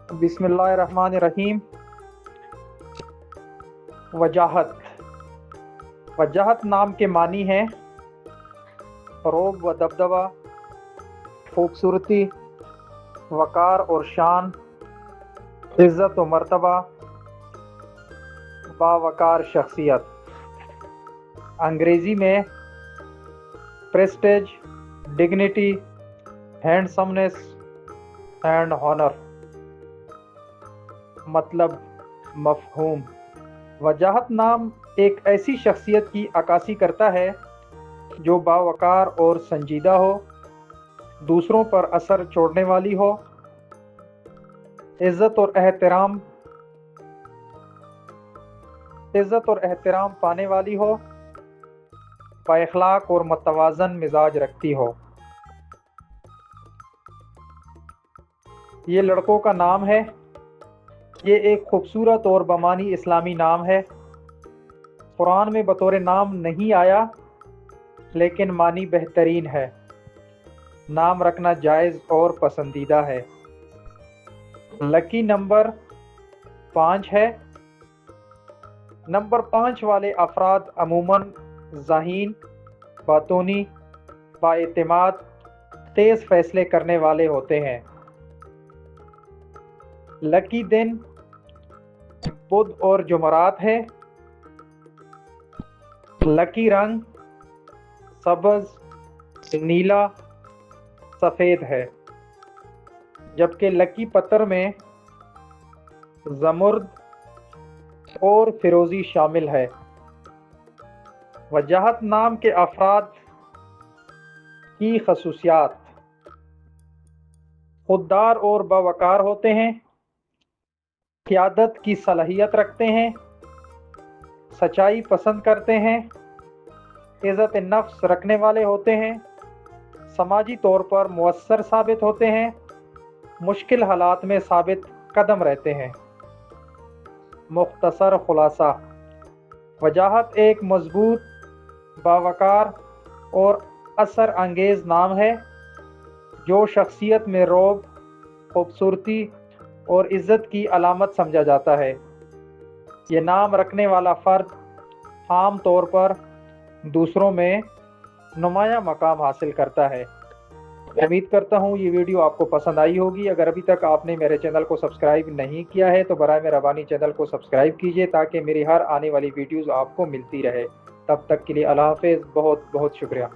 बिस्मिल्लाहिर्रहमानिर्रहीम। वजाहत। वजाहत नाम के मानी हैं फ़रोग़ व दबदबा, खूबसूरती, वक़ार और शान, इज़्ज़त व मर्तबा, बावक़ार शख्सियत। अंग्रेज़ी में prestige, dignity, handsomeness and honour. मतलब मफ़हूम। वजाहत नाम एक ऐसी शख्सियत की अक्कासी करता है जो बावक़ार और संजीदा हो, दूसरों पर असर छोड़ने वाली हो, इज़्ज़त और एहतराम पाने वाली हो, बाइख़लाक़ और मतवाज़न मिजाज रखती हो। ये लड़कों का नाम है। ये एक खूबसूरत और बमानी इस्लामी नाम है। कुरान में बतौर नाम नहीं आया, लेकिन मानी बेहतरीन है। नाम रखना जायज़ और पसंदीदा है। लकी नंबर 5 है। नंबर 5 वाले अफराद अमूमन ज़हीन, बातूनी, बाएतिमाद, तेज़ फैसले करने वाले होते हैं। लकी दिन बुध और जुमरात है। लकी रंग सब्ज़, नीला, सफ़ेद है, जबकि लकी पत्थर में ज़मुर्द और फिरोज़ी शामिल है। वजाहत नाम के अफराद की खसूसियात: खुददार और बावक़ार होते हैं, क़ियादत की सलाहियत रखते हैं, सच्चाई पसंद करते हैं, इज़्ज़त नफ्स रखने वाले होते हैं, समाजी तौर पर मुअस्सर साबित होते हैं, मुश्किल हालात में साबित कदम रहते हैं। मुख्तसर खुलासा: वजाहत एक मजबूत, बावक़ार और असर अंगेज़ नाम है जो शख्सियत में रौब, खूबसूरती और इज़्ज़त की अलामत समझा जाता है। ये नाम रखने वाला फ़र्द आम तौर पर दूसरों में नुमाया मकाम हासिल करता है। उम्मीद करता हूँ ये वीडियो आपको पसंद आई होगी। अगर अभी तक आपने मेरे चैनल को सब्सक्राइब नहीं किया है तो बराए मेहरबानी चैनल को सब्सक्राइब कीजिए ताकि मेरी हर आने वाली वीडियोज़ आपको मिलती रहे। तब तक के लिए अल्लाह हाफ़िज़। बहुत बहुत शुक्रिया।